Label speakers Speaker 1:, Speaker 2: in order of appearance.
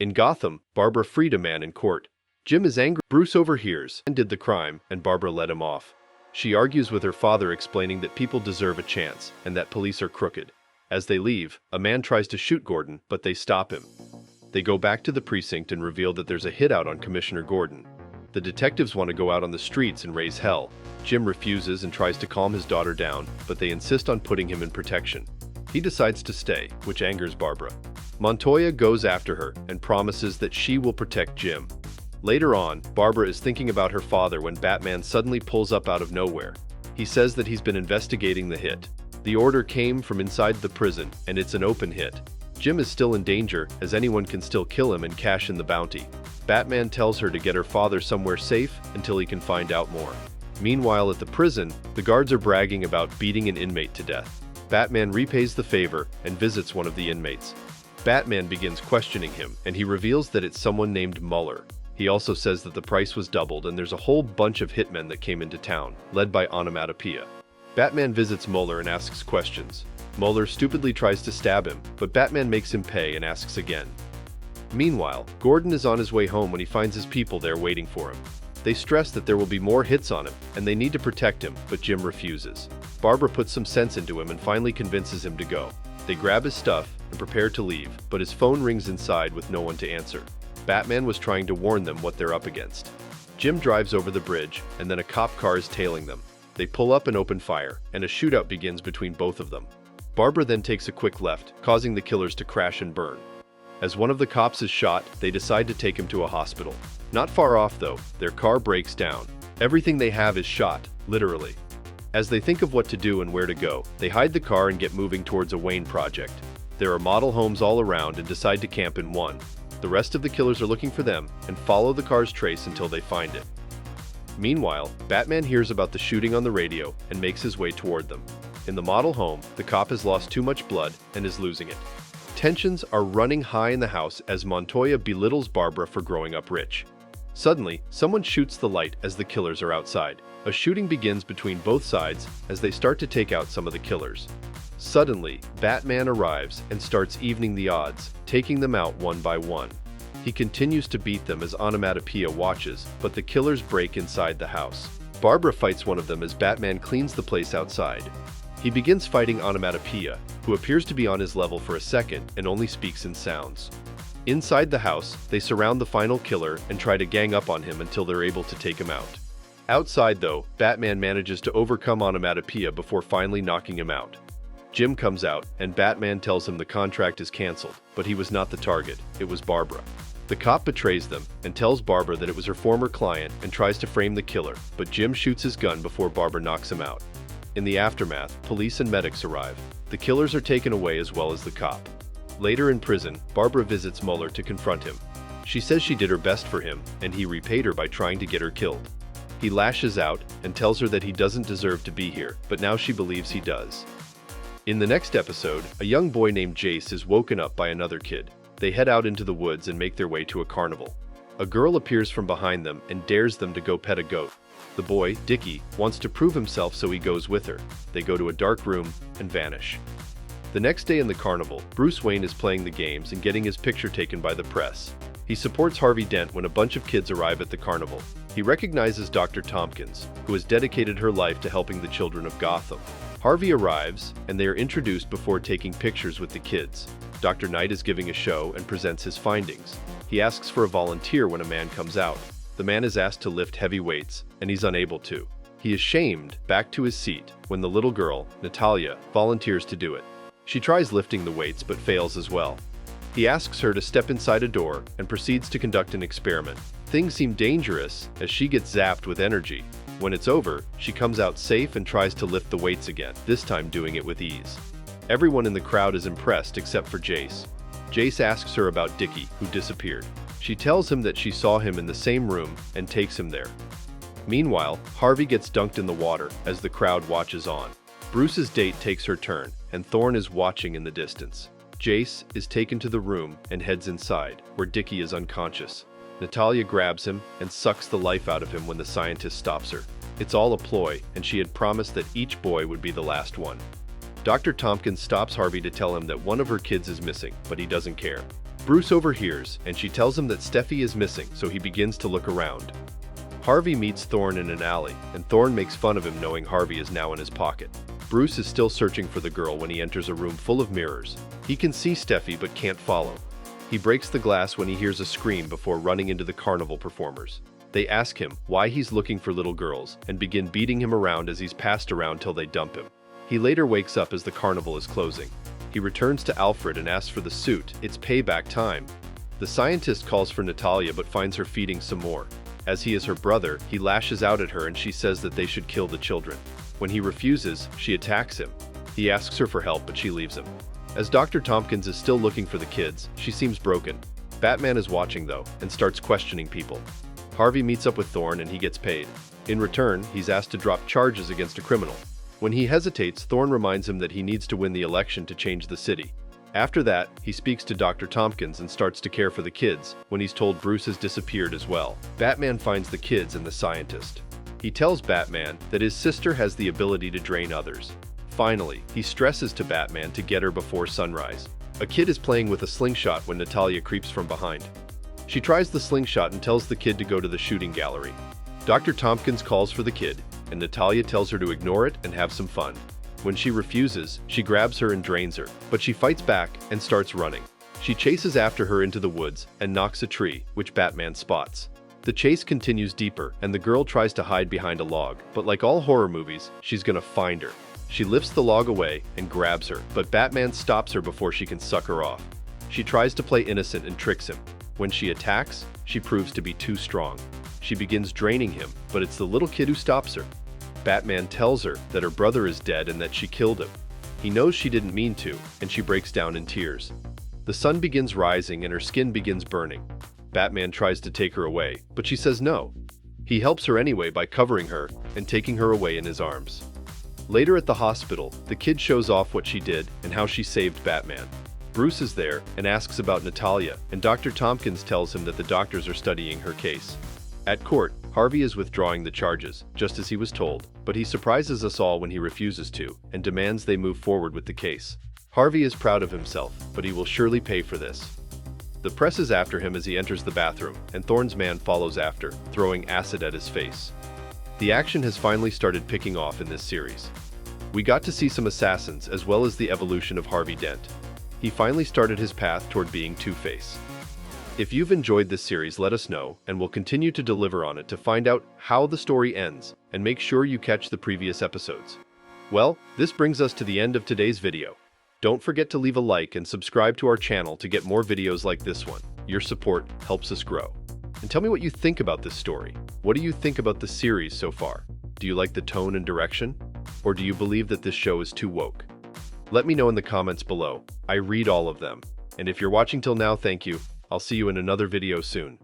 Speaker 1: In Gotham, Barbara freed a man in court. Jim is angry. Bruce overhears and did the crime, and Barbara let him off. She argues with her father, explaining that people deserve a chance and that police are crooked. As they leave, a man tries to shoot Gordon, but they stop him. They go back to the precinct and reveal that there's a hit out on Commissioner Gordon. The detectives want to go out on the streets and raise hell. Jim refuses and tries to calm his daughter down, but they insist on putting him in protection. He decides to stay, which angers Barbara. Montoya goes after her and promises that she will protect Jim. Later on, Barbara is thinking about her father when Batman suddenly pulls up out of nowhere. He says that he's been investigating the hit. The order came from inside the prison, and it's an open hit. Jim is still in danger, as anyone can still kill him and cash in the bounty. Batman tells her to get her father somewhere safe until he can find out more. Meanwhile, at the prison, the guards are bragging about beating an inmate to death. Batman repays the favor and visits one of the inmates. Batman begins questioning him, and he reveals that it's someone named Muller. He also says that the price was doubled and there's a whole bunch of hitmen that came into town, led by Onomatopoeia. Batman visits Muller and asks questions. Muller stupidly tries to stab him, but Batman makes him pay and asks again. Meanwhile, Gordon is on his way home when he finds his people there waiting for him. They stress that there will be more hits on him, and they need to protect him, but Jim refuses. Barbara puts some sense into him and finally convinces him to go. They grab his stuff and prepare to leave, but his phone rings inside with no one to answer. Batman was trying to warn them what they're up against. Jim drives over the bridge, and then a cop car is tailing them. They pull up and open fire, and a shootout begins between both of them. Barbara then takes a quick left, causing the killers to crash and burn. As one of the cops is shot, they decide to take him to a hospital. Not far off, though, their car breaks down. Everything they have is shot, literally. As they think of what to do and where to go, they hide the car and get moving towards a Wayne project. There are model homes all around and decide to camp in one. The rest of the killers are looking for them and follow the car's trace until they find it. Meanwhile, Batman hears about the shooting on the radio and makes his way toward them. In the model home, the cop has lost too much blood and is losing it. Tensions are running high in the house as Montoya belittles Barbara for growing up rich. Suddenly, someone shoots the light as the killers are outside. A shooting begins between both sides as they start to take out some of the killers. Suddenly, Batman arrives and starts evening the odds, taking them out one by one. He continues to beat them as Onomatopoeia watches, but the killers break inside the house. Barbara fights one of them as Batman cleans the place outside. He begins fighting Onomatopoeia, who appears to be on his level for a second and only speaks in sounds. Inside the house, they surround the final killer and try to gang up on him until they're able to take him out. Outside, though, Batman manages to overcome Onomatopoeia before finally knocking him out. Jim comes out, and Batman tells him the contract is cancelled, but he was not the target, it was Barbara. The cop betrays them and tells Barbara that it was her former client and tries to frame the killer, but Jim shoots his gun before Barbara knocks him out. In the aftermath, police and medics arrive. The killers are taken away as well as the cop. Later in prison, Barbara visits Muller to confront him. She says she did her best for him, and he repaid her by trying to get her killed. He lashes out and tells her that he doesn't deserve to be here, but now she believes he does. In the next episode, a young boy named Jace is woken up by another kid. They head out into the woods and make their way to a carnival. A girl appears from behind them and dares them to go pet a goat. The boy, Dickie, wants to prove himself, so he goes with her. They go to a dark room and vanish. The next day in the carnival, Bruce Wayne is playing the games and getting his picture taken by the press. He supports Harvey Dent when a bunch of kids arrive at the carnival. He recognizes Dr. Tompkins, who has dedicated her life to helping the children of Gotham. Harvey arrives, and they are introduced before taking pictures with the kids. Dr. Knight is giving a show and presents his findings. He asks for a volunteer when a man comes out. The man is asked to lift heavy weights, and he's unable to. He is shamed back to his seat when the little girl, Natalia, volunteers to do it. She tries lifting the weights but fails as well. He asks her to step inside a door and proceeds to conduct an experiment. Things seem dangerous as she gets zapped with energy. When it's over, she comes out safe and tries to lift the weights again, this time doing it with ease. Everyone in the crowd is impressed except for Jace. Jace asks her about Dickie, who disappeared. She tells him that she saw him in the same room and takes him there. Meanwhile, Harvey gets dunked in the water as the crowd watches on. Bruce's date takes her turn, and Thorne is watching in the distance. Jace is taken to the room and heads inside, where Dickie is unconscious. Natalia grabs him and sucks the life out of him when the scientist stops her. It's all a ploy, and she had promised that each boy would be the last one. Dr. Tompkins stops Harvey to tell him that one of her kids is missing, but he doesn't care. Bruce overhears, and she tells him that Steffi is missing, so he begins to look around. Harvey meets Thorne in an alley, and Thorne makes fun of him knowing Harvey is now in his pocket. Bruce is still searching for the girl when he enters a room full of mirrors. He can see Steffi but can't follow. He breaks the glass when he hears a scream before running into the carnival performers. They ask him why he's looking for little girls and begin beating him around as he's passed around till they dump him. He later wakes up as the carnival is closing. He returns to Alfred and asks for the suit. It's payback time. The scientist calls for Natalia but finds her feeding some more. As he is her brother, he lashes out at her and she says that they should kill the children. When he refuses, she attacks him. He asks her for help but she leaves him. As Dr. Tompkins is still looking for the kids, she seems broken. Batman is watching though and starts questioning people. Harvey meets up with Thorne and he gets paid. In return, he's asked to drop charges against a criminal. When he hesitates, Thorne reminds him that he needs to win the election to change the city. After that, he speaks to Dr. Tompkins and starts to care for the kids when he's told Bruce has disappeared as well. Batman finds the kids and the scientist. He tells Batman that his sister has the ability to drain others. Finally, he stresses to Batman to get her before sunrise. A kid is playing with a slingshot when Natalia creeps from behind. She tries the slingshot and tells the kid to go to the shooting gallery. Dr. Tompkins calls for the kid, and Natalia tells her to ignore it and have some fun. When she refuses, she grabs her and drains her, but she fights back and starts running. She chases after her into the woods and knocks a tree, which Batman spots. The chase continues deeper, and the girl tries to hide behind a log, but like all horror movies, she's gonna find her. She lifts the log away and grabs her, but Batman stops her before she can suck her off. She tries to play innocent and tricks him. When she attacks, she proves to be too strong. She begins draining him, but it's the little kid who stops her. Batman tells her that her brother is dead and that she killed him. He knows she didn't mean to, and she breaks down in tears. The sun begins rising and her skin begins burning. Batman tries to take her away, but she says no. He helps her anyway by covering her and taking her away in his arms. Later at the hospital, the kid shows off what she did and how she saved Batman. Bruce is there and asks about Natalia, and Dr. Tompkins tells him that the doctors are studying her case. At court, Harvey is withdrawing the charges, just as he was told, but he surprises us all when he refuses to and demands they move forward with the case. Harvey is proud of himself, but he will surely pay for this. The press is after him as he enters the bathroom, and Thorne's man follows after, throwing acid at his face. The action has finally started picking off in this series. We got to see some assassins as well as the evolution of Harvey Dent. He finally started his path toward being Two-Face. If you've enjoyed this series, let us know, and we'll continue to deliver on it to find out how the story ends, and make sure you catch the previous episodes. Well, this brings us to the end of today's video. Don't forget to leave a like and subscribe to our channel to get more videos like this one. Your support helps us grow. And tell me what you think about this story. What do you think about the series so far? Do you like the tone and direction? Or do you believe that this show is too woke? Let me know in the comments below. I read all of them. And if you're watching till now, thank you. I'll see you in another video soon.